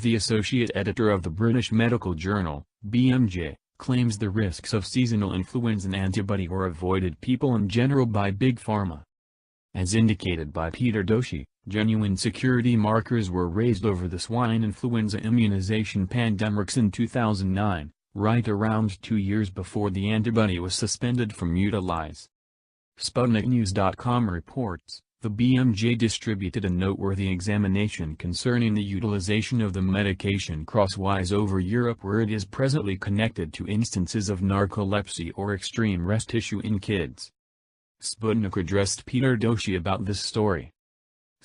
The associate editor of the British medical journal, BMJ, claims the risks of seasonal influenza and antibody were avoided people in general by Big Pharma. As indicated by Peter Doshi, genuine security markers were raised over the swine influenza immunization Pandemrix in 2009, right around 2 years before the antibody was suspended from utilize. SputnikNews.com reports, the BMJ distributed a noteworthy examination concerning the utilization of the medication crosswise over Europe, where it is presently connected to instances of narcolepsy or extreme rest issue in kids. Sputnik addressed Peter Doshi about this story.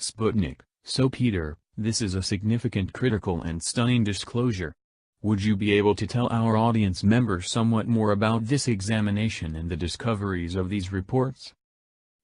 Sputnik: So Peter, this is a significant, critical and stunning disclosure. Would you be able to tell our audience members somewhat more about this examination and the discoveries of these reports?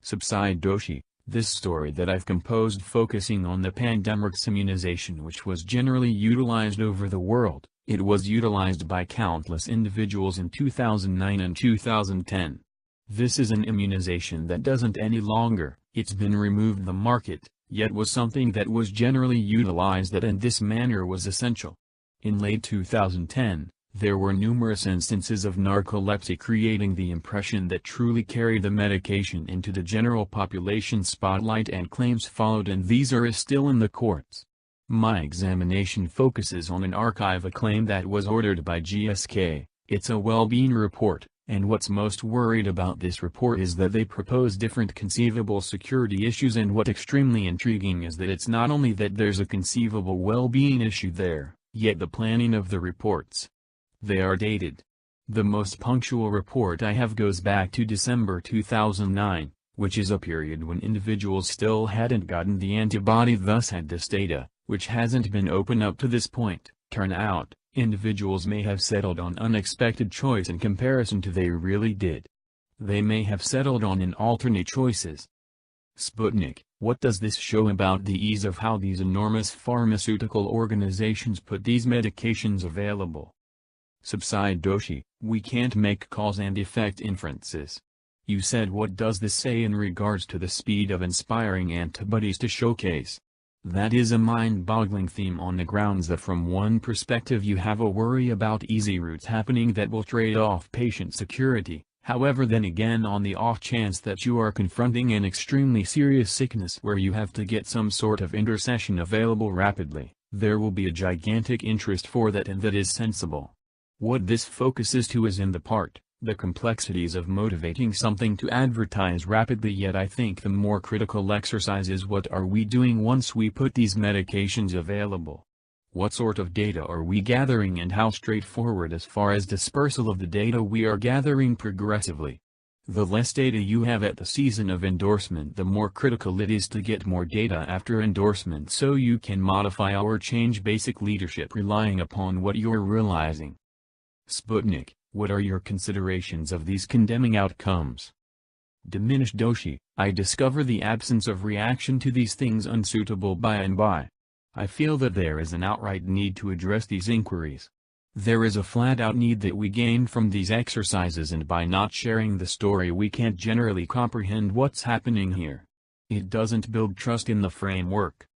Subside Doshi: This story that I've composed focusing on the Pandemrix immunization, which was generally utilized over the world, it was utilized by countless individuals in 2009 and 2010. This is an immunization that doesn't any longer, it's been removed the market, yet was something that was generally utilized that in this manner was essential. In late 2010, there were numerous instances of narcolepsy, creating the impression that truly carried the medication into the general population spotlight, and claims followed, and these are still in the courts. My examination focuses on an archive, a claim that was ordered by GSK. It's a well-being report, and what's most worried about this report is that they propose different conceivable security issues, and what extremely intriguing is that it's not only that there's a conceivable well-being issue there, yet the planning of the reports. They are dated. The most punctual report I have goes back to December 2009, which is a period when individuals still hadn't gotten the antibody, thus had this data, which hasn't been open up to this point. Turn out, individuals may have settled on unexpected choice in comparison to they really did. They may have settled on an alternate choices. Sputnik: What does this show about the ease of how these enormous pharmaceutical organizations put these medications available? Subside Doshi: We can't make cause and effect inferences. You said, what does this say in regards to the speed of inspiring antibodies to showcase? That is a mind-boggling theme, on the grounds that from one perspective you have a worry about easy routes happening that will trade off patient security. However, then again, on the off chance that you are confronting an extremely serious sickness where you have to get some sort of intercession available rapidly, there will be a gigantic interest for that, and that is sensible. What this focuses to is in the part, the complexities of motivating something to advertise rapidly, yet I think the more critical exercise is, what are we doing once we put these medications available? What sort of data are we gathering, and how straightforward as far as dispersal of the data we are gathering progressively? The less data you have at the season of endorsement, the more critical it is to get more data after endorsement, so you can modify or change basic leadership relying upon what you're realizing. Sputnik: What are your considerations of these condemning outcomes? Diminished Doshi: I discover the absence of reaction to these things unsuitable by and by. I feel that there is an outright need to address these inquiries. There is a flat-out need that we gain from these exercises, and by not sharing the story we can't generally comprehend what's happening here. It doesn't build trust in the framework.